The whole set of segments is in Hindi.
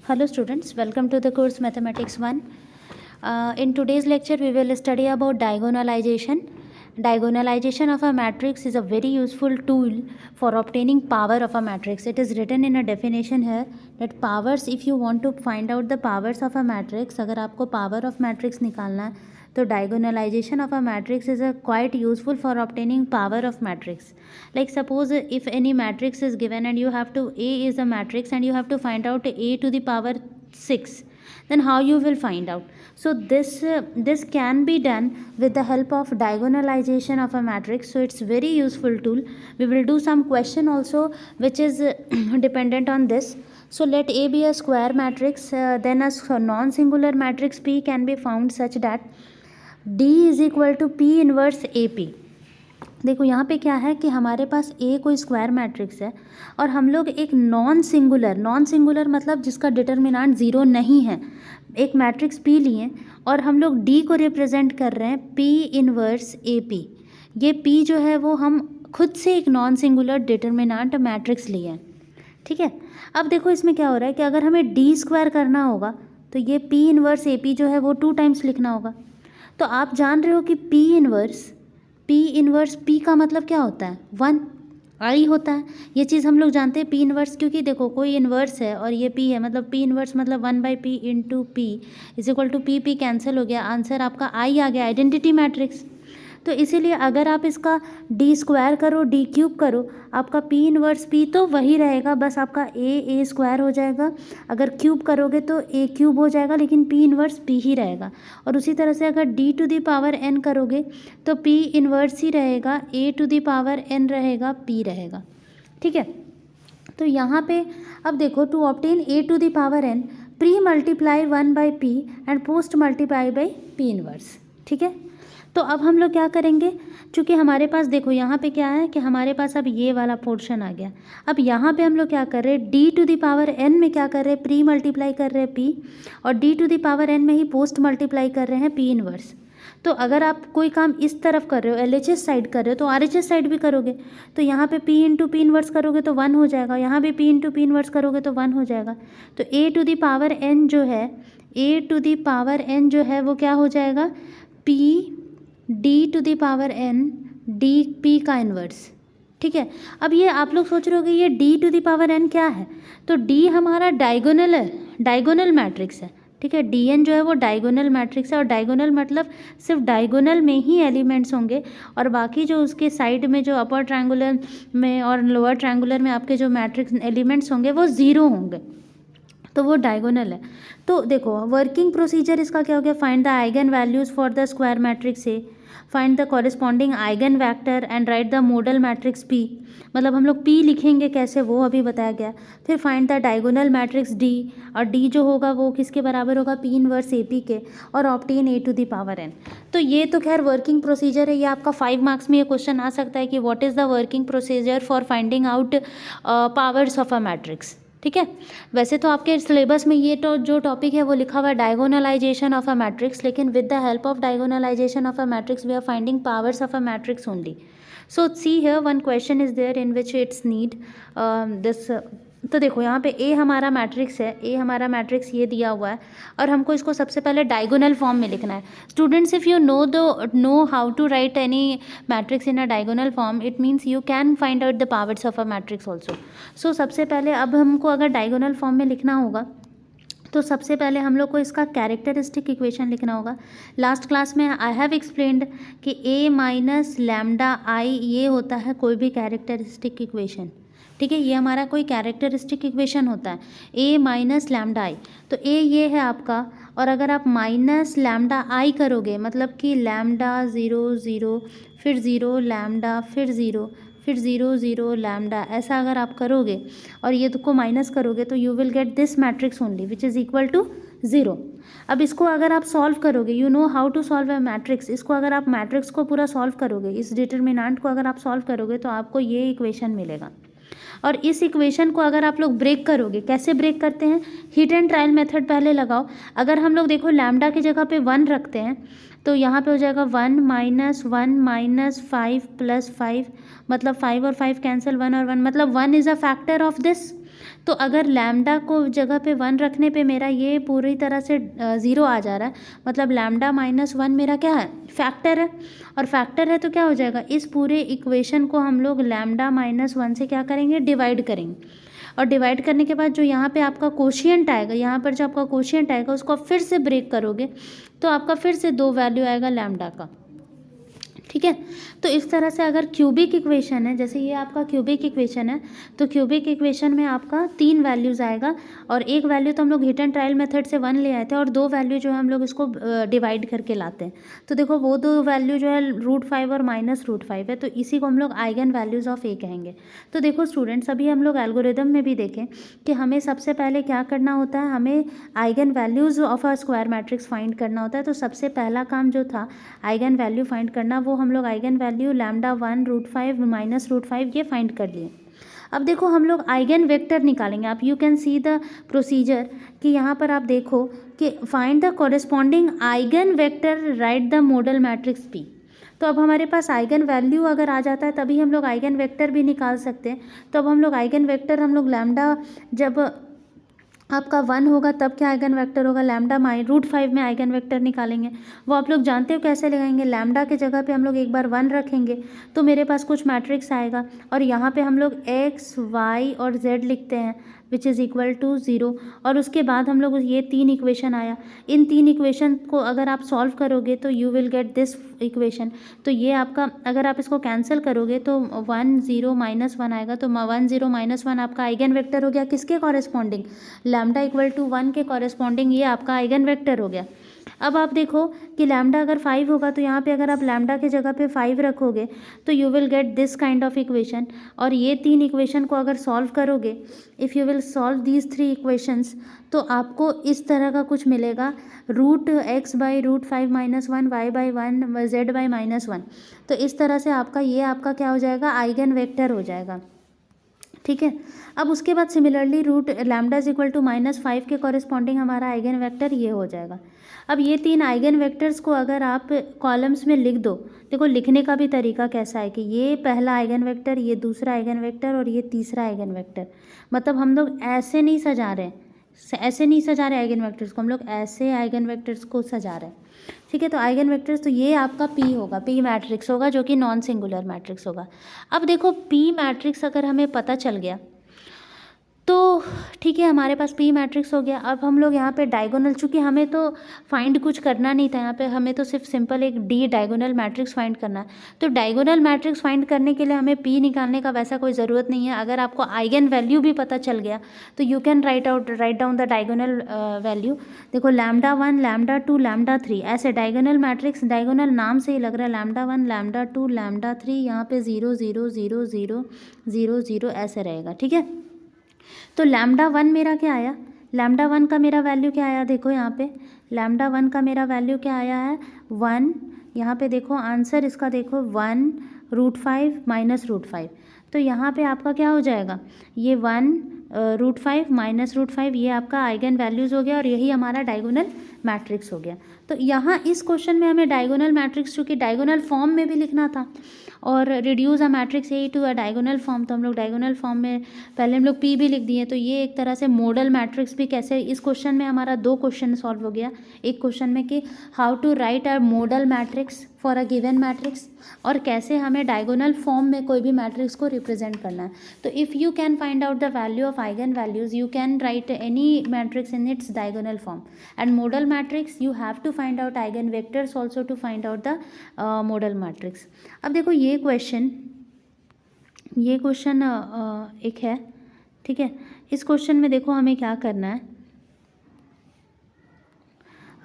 Hello students, welcome to the course Mathematics 1. In today's lecture we will study about diagonalization. Diagonalization of a matrix is a very useful tool for obtaining power of a matrix. It is written in a definition here that powers, if you want to find out the powers of a matrix, अगर आपको power of matrix निकालना है तो diagonalization of a matrix is quite useful for obtaining power of matrix. Like suppose if any matrix is given and you have to, A is a matrix and you have to find out A to the power 6, then how you will find out? So this can be done with the help of diagonalization of a matrix. So it's very useful tool. We will do some question also which is dependent on this. So let A be a square matrix, then a non-singular matrix P can be found such that D is equal to P inverse AP. देखो यहाँ पे क्या है कि हमारे पास A कोई स्क्वायर मैट्रिक्स है और हम लोग एक नॉन सिंगुलर मतलब जिसका डिटर्मिनेंट ज़ीरो नहीं है, एक मैट्रिक्स P लिए और हम लोग D को रिप्रेजेंट कर रहे हैं P इनवर्स AP. ये P जो है वो हम खुद से एक नॉन सिंगुलर डिटर्मिनेंट मैट्रिक्स लिए हैं. ठीक है. अब देखो इसमें क्या हो रहा है कि अगर हमें D स्क्वायर करना होगा तो ये P इनवर्स AP जो है वो 2 टाइम्स लिखना होगा. तो आप जान रहे हो कि P इनवर्स P का मतलब क्या होता है, 1 I होता है. ये चीज़ हम लोग जानते हैं P इनवर्स, क्योंकि देखो कोई इनवर्स है और ये P है, मतलब P इनवर्स मतलब 1/P into P is equal to P cancel हो गया, आंसर आपका I आ गया, आइडेंटिटी मैट्रिक्स. तो इसीलिए अगर आप इसका D स्क्वायर करो, D क्यूब करो, आपका P इनवर्स P तो वही रहेगा, बस आपका A स्क्वायर हो जाएगा. अगर क्यूब करोगे तो A क्यूब हो जाएगा, लेकिन P इनवर्स P ही रहेगा. और उसी तरह से अगर D to the power n करोगे तो P इनवर्स ही रहेगा, A to the power n रहेगा, P रहेगा. ठीक है. तो यहाँ पे अब देखो, to obtain A to the power n pre multiply 1/P and post multiply by P inverse. ठीक है. तो अब हम लोग क्या करेंगे, चूँकि हमारे पास देखो यहाँ पे क्या है कि हमारे पास अब ये वाला पोर्शन आ गया. अब यहाँ पे हम लोग क्या कर रहे हैं, D to the power n में क्या कर रहे हैं, प्री मल्टीप्लाई कर रहे हैं P, और D to the power n में ही पोस्ट मल्टीप्लाई कर रहे हैं P इनवर्स. तो अगर आप कोई काम इस तरफ कर रहे हो, LHS साइड कर रहे हो, तो RHS साइड भी करोगे. तो यहाँ पे P इंटू P इनवर्स करोगे तो 1 हो जाएगा, यहाँ भी P इंटू P इनवर्स करोगे तो 1 हो जाएगा. तो A to the power n जो है, A to the power n जो है वो क्या हो जाएगा, P D to the power n D P का इन्वर्स. ठीक है. अब ये आप लोग सोच रहे हो कि ये D to the power n क्या है, तो D हमारा डायगोनल है, डायगोनल मैट्रिक्स है. ठीक है. DN जो है वो डायगोनल मैट्रिक्स है, और डायगोनल मतलब सिर्फ डायगोनल में ही एलिमेंट्स होंगे और बाकी जो उसके साइड में जो अपर ट्रायंगुलर में और लोअर ट्रायंगुलर में आपके जो मैट्रिक्स एलिमेंट्स होंगे वो ज़ीरो होंगे, तो वो डायगोनल है. तो देखो वर्किंग प्रोसीजर इसका क्या हो गया, find the eigen values for the square matrix A, find the corresponding eigen vector and right the modal matrix P. मतलब हम लोग P लिखेंगे कैसे वो अभी बताया गया. फिर find the diagonal matrix D, और D जो होगा वो किसके बराबर होगा, P इनवर्स AP के, और obtain A to the power n. तो ये तो खैर वर्किंग प्रोसीजर है, ये आपका 5 मार्क्स में ये क्वेश्चन आ सकता है कि what is the working procedure for finding out powers of a matrix. ठीक है. वैसे तो आपके सिलेबस में ये तो जो टॉपिक है वो लिखा हुआ है डायगोनलाइजेशन ऑफ अ मैट्रिक्स, लेकिन with the help of diagonalization of a matrix we are finding powers of a matrix only. So see here one question is there in which it's need this. तो देखो यहाँ पे A हमारा मैट्रिक्स है, A हमारा मैट्रिक्स ये दिया हुआ है और हमको इसको सबसे पहले डायगोनल फॉर्म में लिखना है. Students, if you know how to write any matrix in a diagonal form, it means you can find out the powers of a matrix also. So सबसे पहले अब हमको अगर डायगोनल फॉर्म में लिखना होगा तो सबसे पहले हम लोग को इसका कैरेक्टरिस्टिक इक्वेशन लिखना होगा. लास्ट क्लास में आई हैव एक्सप्लेन्ड कि A माइनस लैम्डा I ये होता है कोई भी कैरेक्टरिस्टिक इक्वेशन. ठीक है. ये हमारा कोई कैरेक्टरिस्टिक इक्वेशन होता है, A माइनस लैम्डा I. तो A ये है आपका, और अगर आप माइनस लैम्डा I करोगे मतलब कि लैम्डा 0 0 फिर 0 लैम्डा फिर 0 फिर 0 0 लैम्डा, ऐसा अगर आप करोगे और ये को माइनस करोगे तो you will get this matrix only which is equal to 0. अब इसको अगर आप सॉल्व करोगे, you know how to solve a matrix, इसको अगर आप मैट्रिक्स को पूरा सॉल्व करोगे, इस डिटर्मिनेंट को अगर आप सॉल्व करोगे तो आपको ये इक्वेशन मिलेगा. और इस इक्वेशन को अगर आप लोग ब्रेक करोगे, कैसे ब्रेक करते हैं, हिट एंड ट्रायल मेथड पहले लगाओ. अगर हम लोग देखो लैम्डा की जगह पे 1 रखते हैं तो यहाँ पे हो जाएगा 1 माइनस 1 माइनस 5 प्लस 5, मतलब 5 और 5 कैंसिल, 1 और 1, मतलब 1 is a factor of this. तो अगर लैम्डा को जगह पे 1 रखने पे मेरा ये पूरी तरह से 0 आ जा रहा है, मतलब लैम्डा माइनस 1 मेरा क्या है, फैक्टर है। और फैक्टर है तो क्या हो जाएगा, इस पूरे इक्वेशन को हम लोग लैम्डा माइनस 1 से क्या करेंगे, डिवाइड करेंगे। और डिवाइड करने के बाद जो यहाँ पे आपका कोशिएंट आएगा, यहाँ पर जो आपका कोशिएंट आएगा उसको आप फिर से ब्रेक करोगे तो आपका फिर से 2 वैल्यू आएगा लैम्डा का, ठीक है। तो इस तरह से अगर क्यूबिक इक्वेशन है, जैसे ये आपका क्यूबिक इक्वेशन है, तो क्यूबिक इक्वेशन में आपका 3 वैल्यूज़ आएगा, और एक वैल्यू तो हम लोग हिट एंड ट्रायल मेथड से 1 ले आए थे, और 2 वैल्यू जो है हम लोग इसको डिवाइड करके लाते हैं। तो देखो वो 2 वैल्यू जो है √5 और -√5 है, तो इसी को हम लोग आइगन वैल्यूज़ ऑफ ए कहेंगे। तो देखो स्टूडेंट्स, अभी हम लोग एल्गोरिदम में भी देखें कि हमें सबसे पहले क्या करना होता है, हमें eigen values of a square matrix find करना होता है। तो सबसे पहला काम जो था आइगन वैल्यू फाइंड करना, वो हम लोग आइगन वैल्यू लैम्डा 1 √5 -√5 ये फाइंड कर लिए। अब देखो हम लोग आइगन वेक्टर निकालेंगे। आप you can see the procedure कि यहाँ पर आप देखो कि find the corresponding eigen vector, right the modal matrix P. तो अब हमारे पास आइगन वैल्यू अगर आ जाता है तभी हम लोग आइगन वेक्टर भी निकाल सकते हैं। तो अब हम लोग आइगन वेक्टर, हम लोग लैम्डा जब आपका 1 होगा तब क्या आइगन वेक्टर होगा, लैम्डा √5 में आइगन वेक्टर निकालेंगे। वो आप लोग जानते हो कैसे लगाएंगे, लैम्डा के जगह पे हम लोग एक बार 1 रखेंगे तो मेरे पास कुछ मैट्रिक्स आएगा, और यहाँ पे हम लोग x, y और z लिखते हैं विच इज़ इक्वल टू 0। और उसके बाद हम लोग ये 3 इक्वेशन आया, इन 3 इक्वेशन को अगर आप सॉल्व करोगे तो you will get this equation. तो ये आपका, अगर आप इसको कैंसिल करोगे तो 1 0 -1 आएगा, तो 1 0 -1 आपका आइगन वेक्टर हो गया, किसके कॉरेस्पॉन्डिंग, लैम्डा इक्वल टू 1 के कॉरेस्पॉन्डिंग ये आपका आइगन वेक्टर हो गया। अब आप देखो कि लैम्डा अगर 5 होगा तो यहाँ पे अगर आप लैम्डा के जगह पे 5 रखोगे तो you will get this kind of equation. और ये 3 इक्वेशन को अगर सॉल्व करोगे, if you will solve these 3 equations, तो आपको इस तरह का कुछ मिलेगा, √x by √5 -1, y by 1, z by -1। तो इस तरह से आपका ये आपका क्या हो जाएगा, आइगन वेक्टर हो जाएगा, ठीक है। अब उसके बाद similarly root lambda is equal to -5 के कॉरेस्पॉन्डिंग हमारा आइगन वेक्टर ये हो जाएगा। अब ये 3 आइगन वेक्टर्स को अगर आप कॉलम्स में लिख दो, देखो लिखने का भी तरीका कैसा है कि ये पहला आइगन वेक्टर, ये दूसरा आइगन वेक्टर और ये तीसरा आइगन वेक्टर। मतलब हम लोग ऐसे नहीं सजा रहे, ऐसे नहीं सजा रहे आइगन वेक्टर्स को, हम लोग ऐसे आइगन वेक्टर्स को सजा रहे हैं, ठीक है। तो आइगन वेक्टर्स, तो ये आपका पी होगा, पी मैट्रिक्स होगा जो कि नॉन सिंगुलर मैट्रिक्स होगा। अब देखो पी मैट्रिक्स अगर हमें पता चल गया तो ठीक है, हमारे पास पी मैट्रिक्स हो गया। अब हम लोग यहाँ पे डायगोनल, चूँकि हमें तो फाइंड कुछ करना नहीं था यहाँ पे, हमें तो सिर्फ सिंपल एक डी डायगोनल मैट्रिक्स फाइंड करना है। तो डायगोनल मैट्रिक्स फाइंड करने के लिए हमें पी निकालने का वैसा कोई ज़रूरत नहीं है। अगर आपको आइगन वैल्यू भी पता चल गया तो you can write down the diagonal value. देखो लैम्डा 1, लैम्डा 2, लैम्डा 3, ऐसे डायगोनल मैट्रिक्स, डायगोनल नाम से ही लग रहा है, लैम्डा 1, लैम्डा 2, लैम्डा 3, यहाँ पे 0 0 0 0 0 0 ऐसे रहेगा, ठीक है। तो लैम्डा 1 मेरा क्या आया, लैम्डा 1 का मेरा वैल्यू क्या आया, देखो यहाँ पे लैम्डा 1 का मेरा वैल्यू क्या आया है, 1। यहाँ पे देखो आंसर इसका, देखो 1 √5 -√5। तो यहाँ पे आपका क्या हो जाएगा, ये 1 √5 -√5 ये आपका आइगन वैल्यूज़ हो गया, और यही हमारा डायगोनल मैट्रिक्स हो गया। तो यहाँ इस क्वेश्चन में हमें डायगोनल मैट्रिक्स, चूँकि डायगोनल फॉर्म में भी लिखना था, और reduce a matrix A to a diagonal form, तो हम लोग डायगोनल फॉर्म में पहले हम लोग पी भी लिख दिए। तो ये एक तरह से मॉडल मैट्रिक्स भी कैसे, इस क्वेश्चन में हमारा 2 क्वेश्चन सॉल्व हो गया। एक क्वेश्चन में कि how to write a modal matrix for a given matrix, और कैसे हमें डायगोनल फॉर्म में कोई भी मैट्रिक्स को रिप्रेजेंट करना है। तो if you can find out the value of eigen values, you can write any matrix in its diagonal form. And modal matrix you have to find out eigen vectors also to find out the modal matrix. अब देखो ये क्वेश्चन एक है, ठीक है। इस क्वेश्चन में देखो हमें क्या करना है,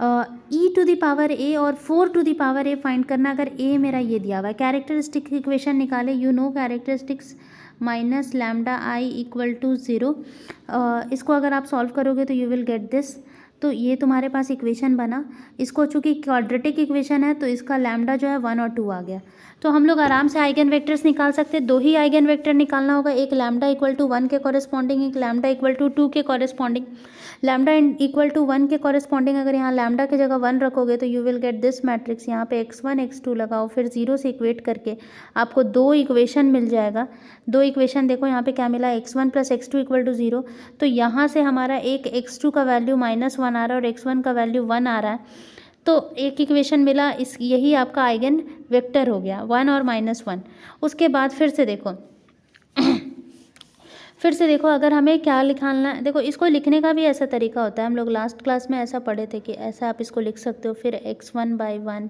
e to the power a और 4 to the power a find करना। अगर a मेरा ये दिया हुआ है, कैरेक्टरिस्टिक इक्वेशन निकाले, you know characteristics minus lambda i equal to 0। इसको अगर आप सॉल्व करोगे तो यू विल गेट दिस। तो ये तुम्हारे पास इक्वेशन बना। इसको चूँकि क्वाड्रेटिक इक्वेशन है तो इसका लैम्डा जो है 1 और 2 आ गया। तो हम लोग आराम से आइगन वेक्टर्स निकाल सकते हैं। 2 ही आइगन वेक्टर निकालना होगा, एक लैम्डा इक्वल टू 1 के कॉरेस्पॉन्डिंग, एक लैम्डा इक्वल टू 2 के कॉरेस्पॉन्डिंग। लैम्डा इक्वल टू 1 के कॉरेस्पॉन्डिंग अगर यहाँ लैम्डा की जगह 1 रखोगे तो you will get this matrix. यहाँ पे x1 x2 लगाओ, फिर 0 से इक्वेट करके आपको 2 इक्वेशन मिल जाएगा। 2 इक्वेशन देखो यहाँ पे क्या मिला, x1 plus x2 equal to 0। तो यहाँ से हमारा एक x2 का वैल्यू -1 आ रहा है और x1 का वैल्यू 1 आ रहा है। तो एक इक्वेशन मिला, इस यही आपका आइगन वेक्टर हो गया 1 और -1। उसके बाद फिर से देखो अगर हमें क्या लिखाना है, देखो इसको लिखने का भी ऐसा तरीका होता है। हम लोग लास्ट क्लास में ऐसा पढ़े थे कि ऐसा आप इसको लिख सकते हो, फिर x1/1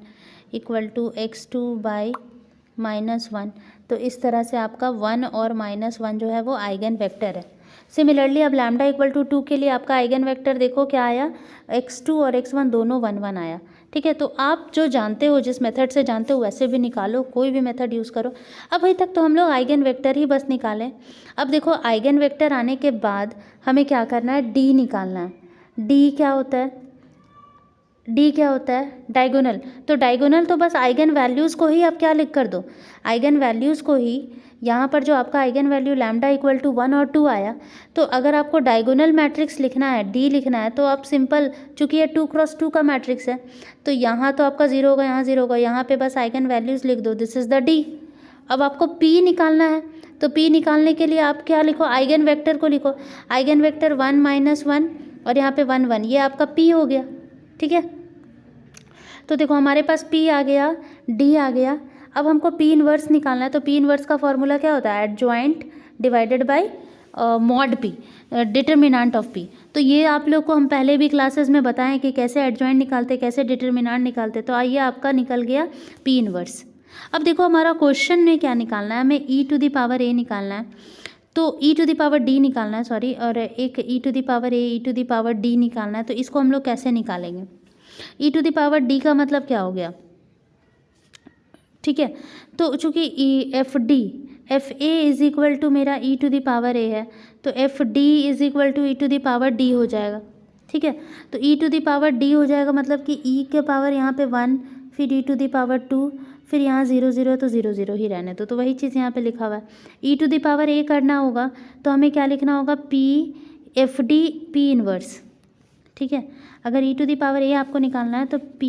इक्वल टू x2/-1। तो इस तरह से आपका 1 और -1 जो है वो आइगन वेक्टर है। सिमिलरली अब लैम्डा इक्वल टू 2 के लिए आपका आइगन वेक्टर देखो क्या आया, x2 और x1 दोनों 1 1 आया। ठीक है, तो आप जो जानते हो, जिस मेथड से जानते हो वैसे भी निकालो, कोई भी मेथड यूज़ करो। अब अभी तक तो हम लोग आइगन वेक्टर ही बस निकालें। अब देखो आइगन वेक्टर आने के बाद हमें क्या करना है, डी निकालना है। डी क्या होता है, डायगोनल। तो डायगोनल तो बस आइगन वैल्यूज़ को ही आप क्या लिख कर दो, आइगन वैल्यूज़ को ही। यहाँ पर जो आपका eigen value lambda equal to 1 और 2 आया, तो अगर आपको डायगोनल मैट्रिक्स लिखना है, डी लिखना है, तो आप सिंपल, चूँकि ये 2 क्रॉस 2 का मैट्रिक्स है तो यहाँ तो आपका 0 होगा, यहाँ 0 होगा, यहाँ पे बस आइगन वैल्यूज़ लिख दो, दिस इज़ द डी। अब आपको पी निकालना है, तो पी निकालने के लिए आप क्या लिखो, आइगन वेक्टर को लिखो। आइगन वेक्टर 1 -1 और यहाँ पे 1 1, ये आपका पी हो गया। ठीक है, तो देखो हमारे पास पी आ गया, डी आ गया। अब हमको पी इनवर्स निकालना है। तो पी इनवर्स का फॉर्मूला क्या होता है, adjoint divided by mod P, determinant of P. तो ये आप लोग को हम पहले भी क्लासेस में बताएं कि कैसे एडजॉइंट निकालते, कैसे डिटर्मिनेंट निकालते। तो आइए आपका निकल गया पी इनवर्स। अब देखो हमारा क्वेश्चन में क्या निकालना है, हमें e to the power a निकालना है, तो e to the power d निकालना है, सॉरी, और एक e to the power a, e to the power d निकालना है। तो इसको हम लोग कैसे निकालेंगे, e to the power d का मतलब क्या हो गया। ठीक है, तो चूँकि F A is equal to मेरा e to the power a है, तो F D is equal to e to the power d हो जाएगा। ठीक है, तो e to the power d हो जाएगा, मतलब कि e के पावर यहाँ पे 1, फिर e टू द पावर 2, फिर यहाँ 0 0 तो 0 0 ही रहने दो। तो वही चीज़ यहाँ पे लिखा हुआ है। e to the power a करना होगा तो हमें क्या लिखना होगा, p F D P inverse. ठीक है, अगर e to the power a आपको निकालना है तो p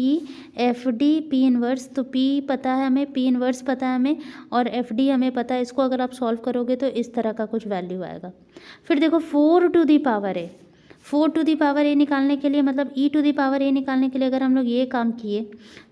F D P inverse, तो p पता है हमें, p इनवर्स पता है हमें, और एफ डी हमें पता है। इसको अगर आप सॉल्व करोगे तो इस तरह का कुछ वैल्यू आएगा। फिर देखो 4 to the power a, 4 to the power a निकालने के लिए, मतलब e to the power a निकालने के लिए अगर हम लोग ये काम किए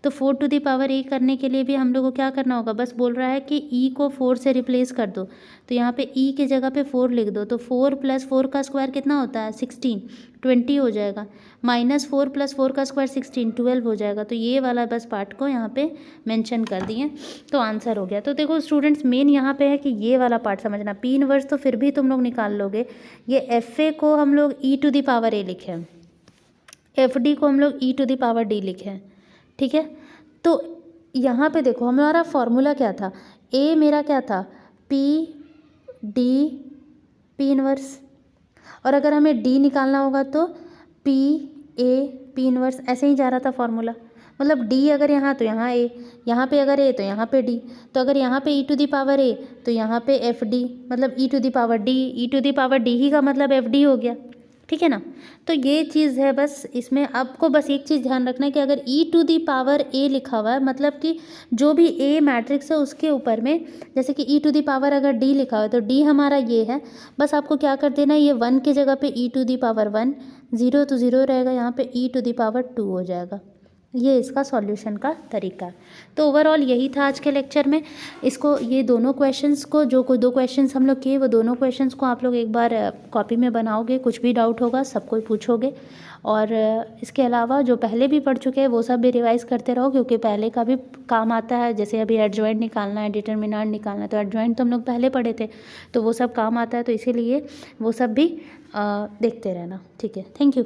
तो 4 टू द पावर a करने के लिए भी हम लोग को क्या करना होगा, बस बोल रहा है कि e को 4 से रिप्लेस कर दो। तो यहाँ पे e के जगह पे 4 लिख दो। तो 4 + 4 का स्क्वायर कितना होता है, 16, 20 हो जाएगा। -4 + 4 का स्क्वायर 16, 12 हो जाएगा। तो ये वाला बस पार्ट को यहाँ पे मेंशन कर दिए, तो आंसर हो गया। तो देखो स्टूडेंट्स, मेन यहाँ पे है कि ये वाला पार्ट समझना। पी इनवर्स तो फिर भी तुम लोग निकाल लोगे, ये एफ ए को हम लोग e to the power a लिखे हैं, एफ डी को हम लोग e to the power d लिखे हैं। ठीक है, तो यहाँ पे देखो हमारा फॉर्मूला क्या था, a मेरा क्या था, p d p इनवर्स, और अगर हमें d निकालना होगा तो p a p इनवर्स, ऐसे ही जा रहा था फॉर्मूला। मतलब d अगर यहाँ तो यहाँ a, यहाँ पे अगर a तो यहाँ पे d, तो अगर यहाँ पे e to the power a तो यहाँ पे एफ डी, मतलब e to the power d, e to the power d ही का मतलब एफ डी हो गया। ठीक है ना, तो ये चीज़ है बस। इसमें आपको बस एक चीज़ ध्यान रखना है कि अगर e to the power a लिखा हुआ है, मतलब कि जो भी a मैट्रिक्स है उसके ऊपर में, जैसे कि e टू द पावर अगर d लिखा हुआ है तो d हमारा ये है, बस आपको क्या कर देना है, ये 1 के जगह पे e टू द पावर 1, 0 तो 0 रहेगा, यहाँ पे e टू द पावर 2 हो जाएगा। ये इसका सॉल्यूशन का तरीका है। तो ओवरऑल यही था आज के लेक्चर में। इसको, ये दोनों क्वेश्चंस को, जो कोई 2 क्वेश्चंस हम लोग किए, वो दोनों क्वेश्चंस को आप लोग एक बार कॉपी में बनाओगे, कुछ भी डाउट होगा सबको पूछोगे। और इसके अलावा जो पहले भी पढ़ चुके हैं वो सब भी रिवाइज़ करते रहो, क्योंकि पहले का भी काम आता है। जैसे अभी एडजॉइंट निकालना है, डिटर्मिनेंट निकालना है, तो एडजॉइंट तो हम लोग पहले पढ़े थे, तो वो सब काम आता है। तो इसीलिए वो सब भी देखते रहना। ठीक है, थैंक यू।